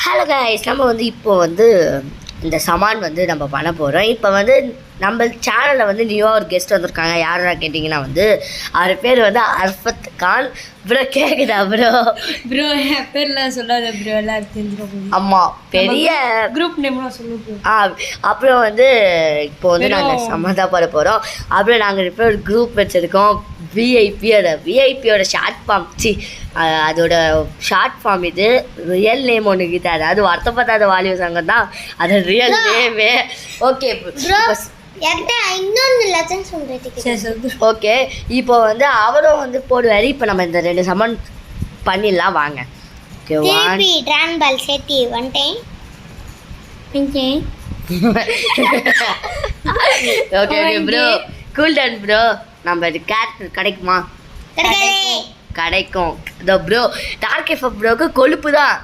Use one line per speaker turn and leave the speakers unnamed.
Hello guys, நம்ம இப்போ இந்த சமான் நம்ம பண்ண போகிறோம். இப்போ நம்ம சேனலில் நியூவாக ஒரு கெஸ்ட் வந்திருக்காங்க. யாரா கேட்டிங்கன்னா அவர் பேர் அர்ஃபத் கான். ப்ரோ கேட்குதா ப்ரோ?
ப்ரோ என் பேர்லாம் சொல்லாத ப்ரோ, எல்லாரும் தெரிஞ்சிடும்.
ஆமாம், பெரிய
குரூப் நேம்லாம் சொல்லுவோம்.
அப்புறம் இப்போ நாங்கள் சம்மந்தம் பண்ண போகிறோம். அப்புறம் நாங்கள் இப்போ ஒரு குரூப் வச்சுருக்கோம், விஐபியோட ஷார்ட் ஃபார்ம். அதோட ஷார்ட் ஃபார்ம் இது. ரியல் நேம் ஒன்று கிட்ட, அதாவது வருத்தப்படாத வாலிப சங்கம் தான் அது ரியல் நேமே. ஓகே ஓகே, இப்போ அவரும் போடுவார். இப்போ நம்ம இந்த 2 சமன் பண்ணிடலாம் வாங்க. Okay bro, cool down bro. நம்ம கேரக்டர் கிடைக்குமா? கிடைக்கும். ப்ரோ டார்க் எஃப் ப்ரோக்கு கொழுப்பு தான்.